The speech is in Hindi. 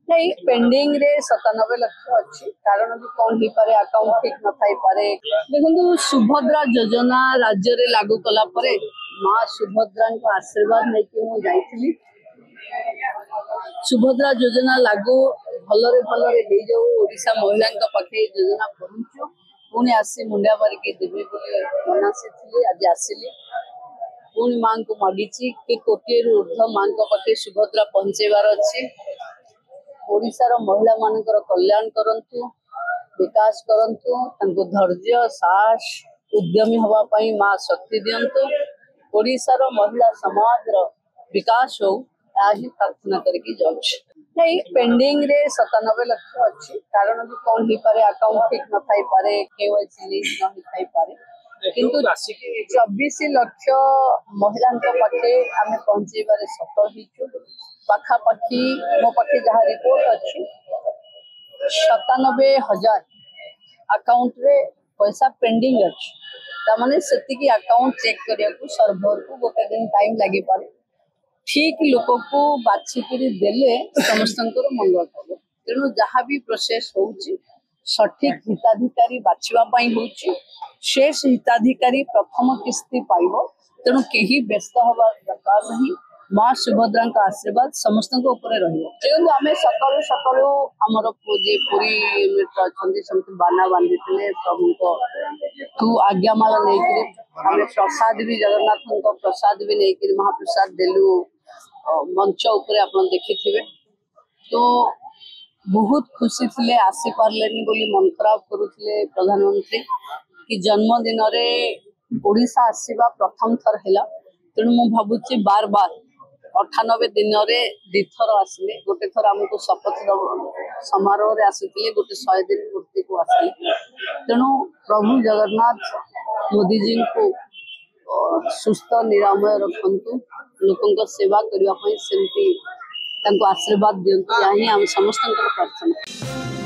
नहीं पेंडिंग रे 97 लाख अच्छी कारण भी कौन ही पारे अकाउंट ठीक न थाई पारे देखंतु सुभद्रा योजना राज्य रे लागू कला परे मां सुभद्रा को आशीर्वाद नै कि मु जाईथिली सुभद्रा योजना लागू भलरे हे जो ओडिसा महिला पाखे योजना पहुंचो पुणी आसी मुंडिया बारिकी देवी बोली मनासी थी आज आसिली पुणी मां को मागिची कि कोटी ऊर्ध्व मां पाखे सुभद्रा पहुंचेबार अच्छी ओडिशार महिला मानकर कल्याण करंतु विकास करंतु तांको धैर्य साहस उद्यमी हवा पई मां शक्ति दियंतु ओडिशार महिला समाज रो विकास हो आही प्रार्थना करके जाउछ नहीं पेंडिंग रे 97 लाख अच्छी कारण भी कौन ही पारे अकाउंट ठीक न थाई पारे केवाईसी लिंक न थाई पारे किंतु 24 लाख महिला पाखे आम पहुंचेबारे सफल हिचु पाखापाखि मो पाखे जहाँ रिपोर्ट अच्छी 97,000 अकाउंट रे पैसा पेंडिंग अच्छी तामाने सेतिकी अकाउंट चेक करिया को सर्वर को गोटे दिन टाइम लगी पारे ठीक लोक को बाछिकी देले समस्त मंगल हम तेणु जहाँ भी प्रोसेस होउची सठिक हिताधिकारी बाछिबा पई होउची शेष हिताधिकारी प्रथम किस्ती पाइबो तेणु केही व्यस्त हवा दरकार नहीं मां सुभद्रा का आशीर्वाद समस्त रही आम सकालू सकालू आमर पूरी समस्त बाना बांधी प्रभु तू आज्ञामाला नहीं आम प्रसाद भी जगन्नाथ प्रसाद भी नहीं महाप्रसाद देलु मंच उपरे आप देखि तो बहुत खुशी थे आसी पार्लेनी बोली मन खराब करुले प्रधानमंत्री कि जन्मदिन ओडिशा आसीबा प्रथम थर है तेणु मु भावुची बार बार 98 दिन दिथर आसिले गोटे थर आमको शपथ समारोह आसुले गोटे 100 दिन पूर्ति को आसिले तेणु प्रभु जगन्नाथ मोदी जी को सुस्थ निरामय रखंतु लोकों सेवा करने सेमती आशीर्वाद दियंतु या ही आम समस्त प्रार्थना।